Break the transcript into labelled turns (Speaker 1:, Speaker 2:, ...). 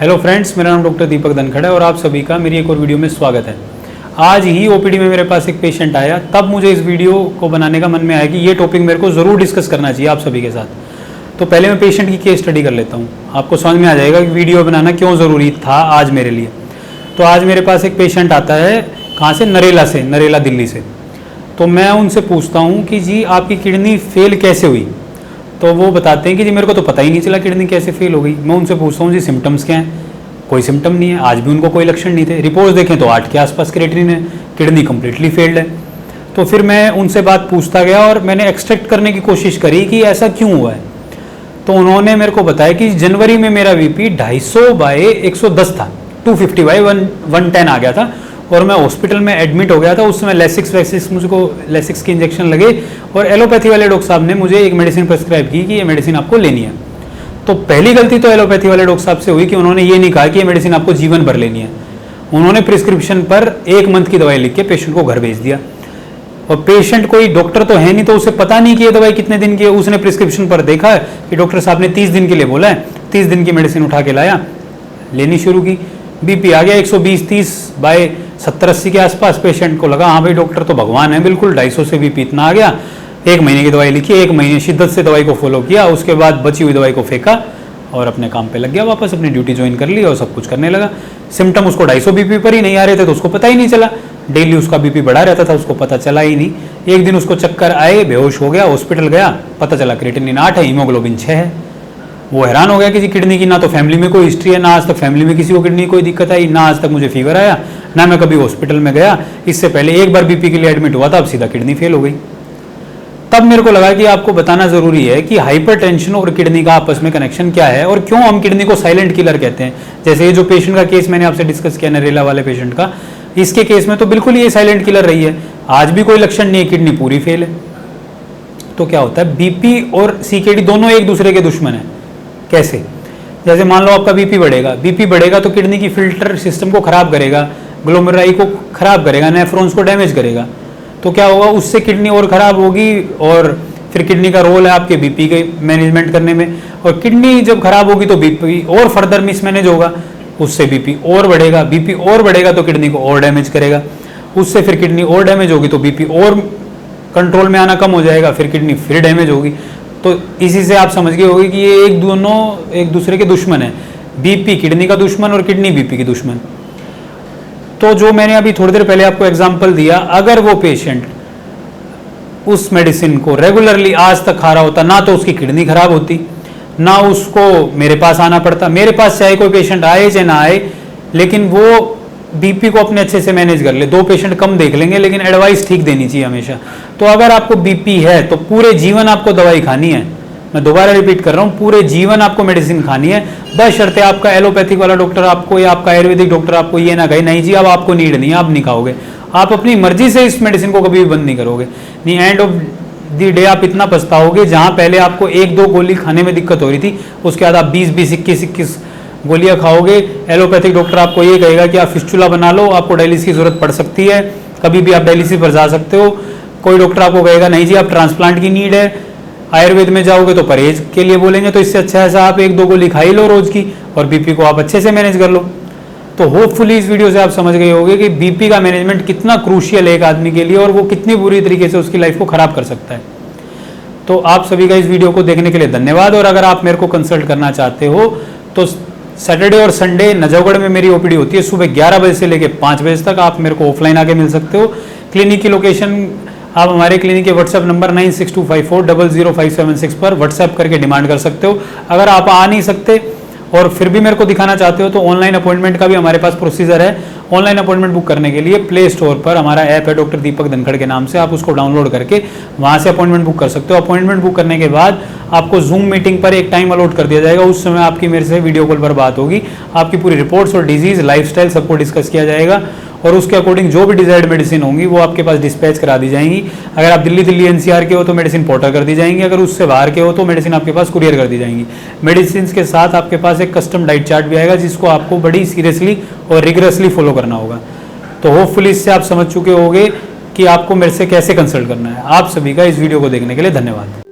Speaker 1: Hello friends, मेरा नाम doctor दीपक धनखड़ है और आप सभी का मेरी एक और वीडियो में स्वागत है। आज ही ओपीडी में मेरे पास एक पेशेंट आया, तब मुझे इस वीडियो को बनाने का मन में आया कि ये टॉपिक मेरे को ज़रूर डिस्कस करना चाहिए आप सभी के साथ। तो पहले मैं पेशेंट की केस स्टडी कर लेता हूँ, आपको समझ में आ जाएगा कि वीडियो बनाना क्यों ज़रूरी था आज मेरे लिए। तो आज मेरे पास एक पेशेंट आता है, कहाँ से? नरेला दिल्ली से। तो मैं उनसे पूछता हूँ कि जी आपकी किडनी फेल कैसे हुई? तो वो बताते हैं कि जी मेरे को तो पता ही नहीं चला किडनी कैसे फेल हो गई। मैं उनसे पूछता हूँ जी सिम्टम्स क्या हैं? कोई सिम्टम नहीं है, आज भी उनको कोई लक्षण नहीं थे। रिपोर्ट्स देखें तो 8 के आसपास क्रिएटिनिन है, किडनी कम्प्लीटली फेल्ड है। तो फिर मैं उनसे बात पूछता गया और मैंने एक्सट्रैक्ट करने की कोशिश करी कि ऐसा क्यों हुआ है। तो उन्होंने मेरे को बताया कि जनवरी में मेरा बीपी 250/110 था, 250/110 आ गया था और मैं हॉस्पिटल में एडमिट हो गया था। उस समय मुझको लेसिक्स के इंजेक्शन लगे और एलोपैथी वाले डॉक्टर साहब ने मुझे एक मेडिसिन प्रेस्क्राइब की कि ये मेडिसिन आपको लेनी है। तो पहली गलती तो एलोपैथी वाले डॉक्टर साहब से हुई कि उन्होंने ये नहीं कहा कि ये मेडिसिन आपको जीवन भर लेनी है। उन्होंने प्रिस्क्रिप्शन पर 1 मंथ की दवाई लिख के पेशेंट को घर भेज दिया और पेशेंट कोई डॉक्टर तो है नहीं, तो उसे पता नहीं कि ये दवाई कितने दिन की है। उसने प्रिस्क्रिप्शन पर देखा कि डॉक्टर साहब ने 30 दिन के लिए बोला है, 30 दिन की मेडिसिन उठा के लाया, लेनी शुरू की। बीपी आ गया 120/30/70-80 के आसपास। पेशेंट को लगा हाँ भाई डॉक्टर तो भगवान है, बिल्कुल 250 से बीपी इतना आ गया। 1 महीने की दवाई लिखी, 1 महीने शिद्दत से दवाई को फॉलो किया, उसके बाद बची हुई दवाई को फेंका और अपने काम पे लग गया, वापस अपनी ड्यूटी ज्वाइन कर ली और सब कुछ करने लगा। सिम्टम उसको 250 बीपी पर ही नहीं आ रहे थे तो उसको पता ही नहीं चला। डेली उसका बीपी बढ़ा रहता था, उसको पता चला ही नहीं। एक दिन उसको चक्कर आए, बेहोश हो गया, हॉस्पिटल गया, पता चला क्रिएटिनिन 8 है, हीमोग्लोबिन 6 है। वो हैरान हो गया कि किडनी की ना तो फैमिली में कोई हिस्ट्री है, ना आज तक फैमिली में किसी को किडनी कोई दिक्कत आई, ना आज तक मुझे फीवर आया, ना मैं कभी हॉस्पिटल में गया। इससे पहले एक बार बीपी के लिए एडमिट हुआ था, अब सीधा किडनी फेल हो गई। तब मेरे को लगा कि आपको बताना जरूरी है कि हाइपरटेंशन और किडनी का आपस में कनेक्शन क्या है और क्यों हम किडनी को साइलेंट किलर कहते हैं। जैसे ये जो पेशेंट का केस मैंने आपसे डिस्कस किया, नरेला वाले पेशेंट का, इसके केस में तो बिल्कुल ये साइलेंट किलर रही है, आज भी कोई लक्षण नहीं है, किडनी पूरी फेल है। तो क्या होता है, बीपी और सीकेडी दोनों एक दूसरे के दुश्मन है। कैसे? जैसे मान लो आपका बीपी बढ़ेगा तो किडनी की फिल्टर सिस्टम को खराब करेगा, ग्लोमेरुलाई को खराब करेगा, नेफ्रॉन्स को डैमेज करेगा। तो क्या होगा, उससे किडनी और खराब होगी और फिर किडनी का रोल है आपके बीपी के मैनेजमेंट करने में, और किडनी जब खराब होगी तो बीपी और फर्दर मिसमैनेज होगा, उससे बीपी और बढ़ेगा तो किडनी को और डैमेज करेगा, उससे फिर किडनी और डैमेज होगी तो बीपी और कंट्रोल में आना कम हो जाएगा, फिर किडनी फिर डैमेज होगी। तो इसी से आप समझ गए होंगे कि ये दोनों एक दूसरे के दुश्मन है, बीपी किडनी का दुश्मन और किडनी बीपी की दुश्मन। तो जो मैंने अभी थोड़ी देर पहले आपको एग्जांपल दिया, अगर वो पेशेंट उस मेडिसिन को रेगुलरली आज तक खा रहा होता, ना तो उसकी किडनी खराब होती, ना उसको मेरे पास आना पड़ता। मेरे पास चाहे कोई पेशेंट आए चाहे ना आए, लेकिन वो बीपी को अपने अच्छे से मैनेज कर ले। 2 पेशेंट कम देख लेंगे लेकिन एडवाइस ठीक देनी चाहिए हमेशा। तो अगर आपको बीपी है तो पूरे जीवन आपको दवाई खानी है। मैं दोबारा रिपीट कर रहा हूँ, पूरे जीवन आपको मेडिसिन खानी है, बशर्ते आपका एलोपैथिक वाला डॉक्टर आपको या आपका आयुर्वेदिक डॉक्टर आपको ये ना कहे नहीं जी अब आपको नीड नहीं है, आप नहीं खाओगे। आप अपनी मर्जी से इस मेडिसिन को कभी भी बंद नहीं करोगे। नहीं, एंड ऑफ दी डे आप इतना पछताओगे, जहाँ पहले आपको 1-2 गोली खाने में दिक्कत हो रही थी, उसके बाद आप 20-20, 21-21 गोलियां खाओगे। एलोपैथिक डॉक्टर आपको ये कहेगा कि आप फिस्चुला बना लो, आपको डायलिसिस की जरूरत पड़ सकती है, कभी भी आप डायलिसिस पर जा सकते हो। कोई डॉक्टर आपको कहेगा नहीं जी आप ट्रांसप्लांट की नीड है। आयुर्वेद में जाओगे तो परहेज के लिए बोलेंगे, तो इससे अच्छा ऐसा आप 1-2 गोली खा ही लो रोज की और बीपी को आप अच्छे से मैनेज कर लो। तो होपफुली इस वीडियो से आप समझ गए होंगे कि बीपी का मैनेजमेंट कितना क्रूशियल है एक आदमी के लिए और वो कितनी बुरी तरीके से उसकी लाइफ को खराब कर सकता है। तो आप सभी का इस वीडियो को देखने के लिए धन्यवाद। और अगर आप मेरे को कंसल्ट करना चाहते हो तो सैटरडे और संडे नजफगढ़ में मेरी ओपीडी होती है, सुबह 11 बजे से लेकर 5 बजे तक। आप मेरे को ऑफलाइन आके मिल सकते हो। क्लिनिक की लोकेशन आप हमारे क्लिनिक के व्हाट्सएप नंबर 9625400576 पर व्हाट्सएप करके डिमांड कर सकते हो। अगर आप आ नहीं सकते और फिर भी मेरे को दिखाना चाहते हो तो ऑनलाइन अपॉइंटमेंट का भी हमारे पास प्रोसीजर है। ऑनलाइन अपॉइंटमेंट बुक करने के लिए प्ले स्टोर पर हमारा ऐप है डॉक्टर दीपक धनखड़ के नाम से, आप उसको डाउनलोड करके वहाँ से अपॉइंटमेंट बुक कर सकते हो। अपॉइंटमेंट बुक करने के बाद आपको जूम मीटिंग पर एक टाइम अलॉट कर दिया जाएगा, उस समय आपकी मेरे से वीडियो कॉल पर बात होगी। आपकी पूरी रिपोर्ट्स और डिजीज लाइफस्टाइल सबको डिस्कस किया जाएगा और उसके अकॉर्डिंग जो भी डिजायर्ड मेडिसिन होंगी वो आपके पास डिस्पैच करा दी जाएंगी। अगर आप दिल्ली एनसीआर के हो तो मेडिसिन पोर्टर कर दी जाएंगी, अगर उससे बाहर के हो तो मेडिसिन आपके पास कुरियर कर दी जाएंगी। मेडिसिन के साथ आपके पास एक कस्टम डाइट चार्ट भी आएगा जिसको आपको बड़ी सीरियसली और रिगरसली फॉलो करना होगा। तो होपफुली इससे आप समझ चुके होंगे कि आपको मेरे से कैसे कंसल्ट करना है। आप सभी का इस वीडियो को देखने के लिए धन्यवाद।